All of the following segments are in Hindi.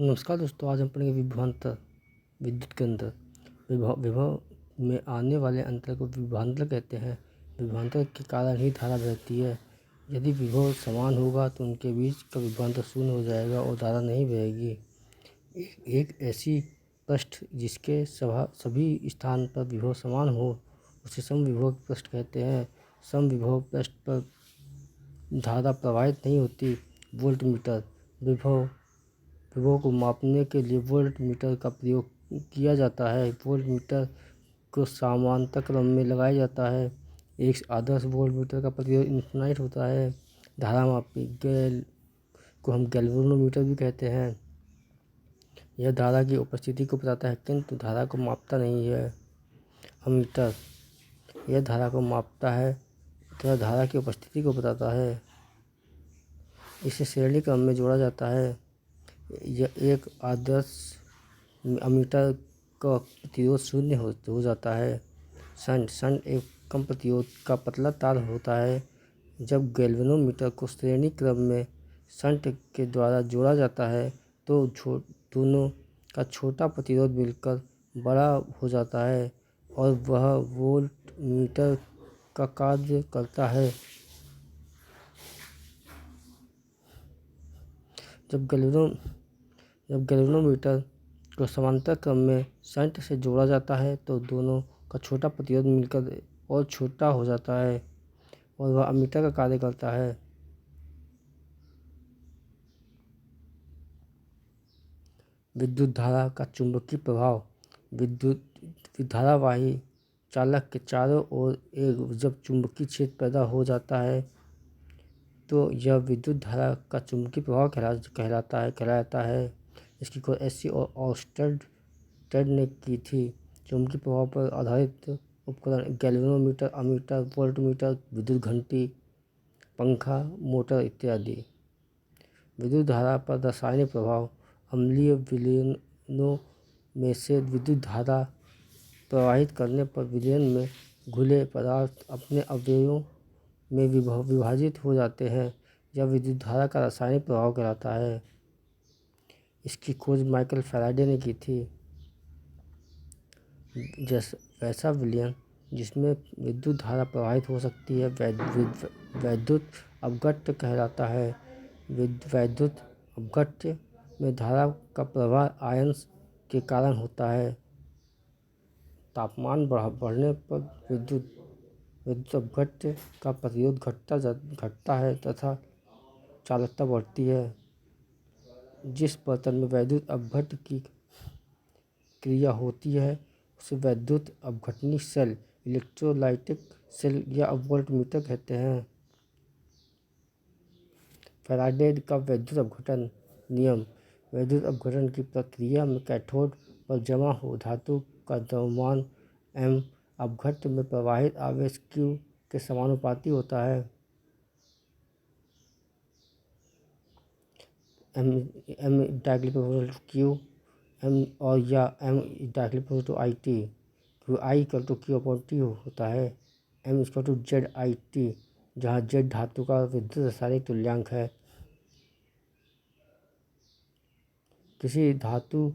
नमस्कार दोस्तों, आज हम पढ़ेंगे विभवांतर। विद्युत के अंदर विभव विभव में आने वाले अंतर को विभवांतर कहते हैं। विभवांतर के कारण ही धारा बहती है। यदि विभव समान होगा तो उनके बीच का विभवांतर शून्य हो जाएगा और धारा नहीं बहेगी। एक ऐसी पृष्ठ जिसके सभी स्थान पर विभव समान हो उसे समविभव पृष्ठ कहते हैं। समविभव पृष्ठ पर धारा प्रवाहित नहीं होती। वोल्टमीटर विभव को मापने के लिए वोल्ट मीटर का प्रयोग किया जाता है। वोल्ट मीटर को समांतर क्रम में लगाया जाता है। एक आदर्श वोल्ट मीटर का प्रयोग इनफाइनाइट होता है। धारा मापी को हम गैल्वेनोमीटर भी कहते हैं। यह धारा की उपस्थिति को बताता है किंतु धारा को मापता नहीं है। अमीटर यह धारा को मापता है तथा धारा की उपस्थिति को बताता है। इसे श्रेणी क्रम में जोड़ा जाता है। यह एक आदर्श अमीटर का प्रतिरोध शून्य हो जाता है। शंट एक कम प्रतिरोध का पतला तार होता है। जब गैल्वेनोमीटर को श्रेणी क्रम में शंट के द्वारा जोड़ा जाता है तो दोनों का छोटा प्रतिरोध मिलकर बड़ा हो जाता है और वह वोल्ट मीटर का कार्य करता है। जब गैल्वेनोमीटर को समांतर क्रम में शंट से जोड़ा जाता है तो दोनों का छोटा प्रतिरोध मिलकर और छोटा हो जाता है और वह अमीटर का कार्य करता है। विद्युत धारा का चुंबकीय प्रभाव। विद्युत धारावाही चालक के चारों ओर जब चुंबकीय क्षेत्र पैदा हो जाता है तो यह विद्युत धारा का चुंबकीय प्रभाव कहलाता है। इसकी खोज एससी और ऑर्स्टेड ने की थी। चुंबकीय प्रभाव पर आधारित उपकरण गैल्वेनोमीटर, अमीटर, वोल्टमीटर, विद्युत घंटी, पंखा, मोटर इत्यादि। विद्युत धारा पर रासायनिक प्रभाव। अम्लीय विलयनों में से विद्युत धारा प्रवाहित करने पर विलयन में घुले पदार्थ अपने अवयवों में विभाजित हो जाते हैं। यह विद्युत धारा का रासायनिक प्रभाव कहलाता है। इसकी खोज माइकल फैराडे ने की थी। वैसा विलयन जिसमें विद्युत धारा प्रवाहित हो सकती है वैद्युत अपघट्य कहलाता है। वैद्युत अपघट्य में धारा का प्रवाह आयंस के कारण होता है। तापमान बढ़ने पर विद्युत अपघट्य का प्रतिरोध घटता है तथा चालकता बढ़ती है। जिस बर्तन में वैद्युत अपघट्य की क्रिया होती है उसे वैद्युत अपघटनी सेल, इलेक्ट्रोलाइटिक सेल या वोल्टमीटर कहते हैं। फैराडे का वैद्युत अपघटन नियम। वैद्युत अपघटन की प्रक्रिया में कैथोड पर जमा हो धातु का द्रव्यमान m अपघट्य में प्रवाहित आवेश q के समानुपाती होता है। q m और या m/IT I/Q/T होता है। m/ZIT जहाँ Z धातु का विद्युत रासायनिक तुल्यांक है। किसी धातु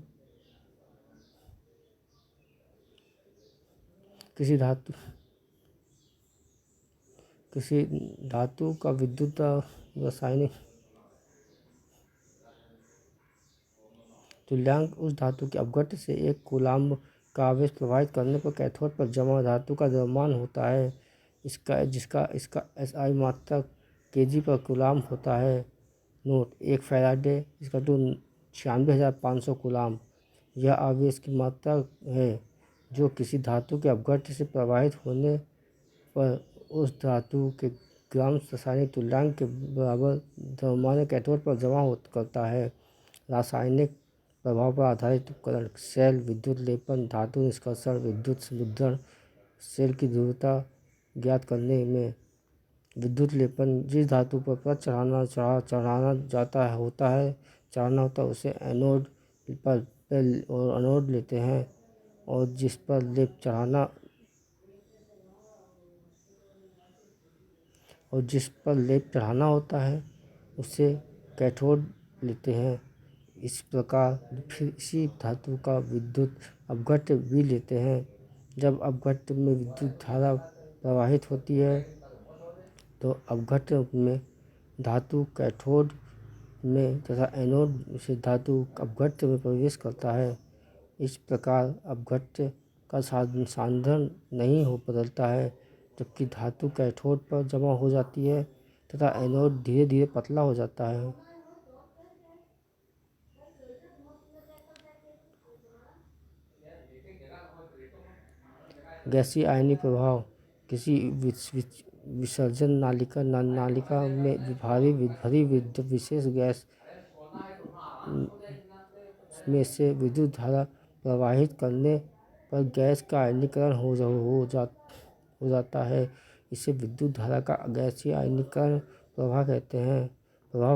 का विद्युत रासायनिक तुल्यांक उस धातु के अपघट्य से 1 कूलाम्ब का आवेश प्रवाहित करने पर कैथोड पर जमा धातु का द्रव्यमान होता है। इसका SI मात्रक kg/कूलाम्ब होता है। नोट: 1 फैराडे 96,500 कूलाम्ब यह आवेश की मात्रा है जो किसी धातु के अपघट्य से प्रवाहित होने पर उस धातु के ग्राम रासायनिक तुल्यांक के बराबर द्रव्यमान कैथोड पर जमा करता है। रासायनिक प्रभाव पर आधारित उपकरण सेल, विद्युत लेपन, धातु निष्कर्षण, विद्युत मुद्रण, सेल की ध्रुवता ज्ञात करने में। विद्युत लेपन जिस धातु पर परत चढ़ाना होता है उसे एनोड पर और एनोड लेते हैं और जिस पर लेप चढ़ाना होता है उसे कैथोड लेते हैं। इस प्रकार फिर इसी धातु का विद्युत अपघट्य भी लेते हैं। जब अपघट्य में विद्युत धारा प्रवाहित होती है तो अपघट्य में धातु कैथोड में तथा एनोड से धातु अपघट्य में प्रवेश करता है। इस प्रकार अपघट्य का सांद्रण नहीं हो बदलता है, जबकि धातु कैथोड पर जमा हो जाती है तथा एनोड धीरे धीरे पतला हो जाता है। गैसीय आयनिक प्रभाव किसी विसर्जन नालिका में भरी विशेष गैस में से विद्युत धारा प्रवाहित करने पर गैस का आयनीकरण हो जाता है। इसे विद्युत धारा का गैसीय आयनीकरण प्रभाव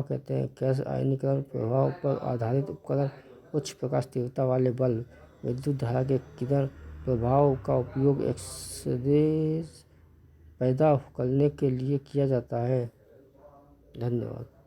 कहते हैं। गैस आयनीकरण प्रभाव पर आधारित उपकरण उच्च प्रकाश तीव्रता वाले बल्ब विद्युत धारा के किरण प्रभाव का उपयोग एक्स-रे पैदा करने के लिए किया जाता है। धन्यवाद।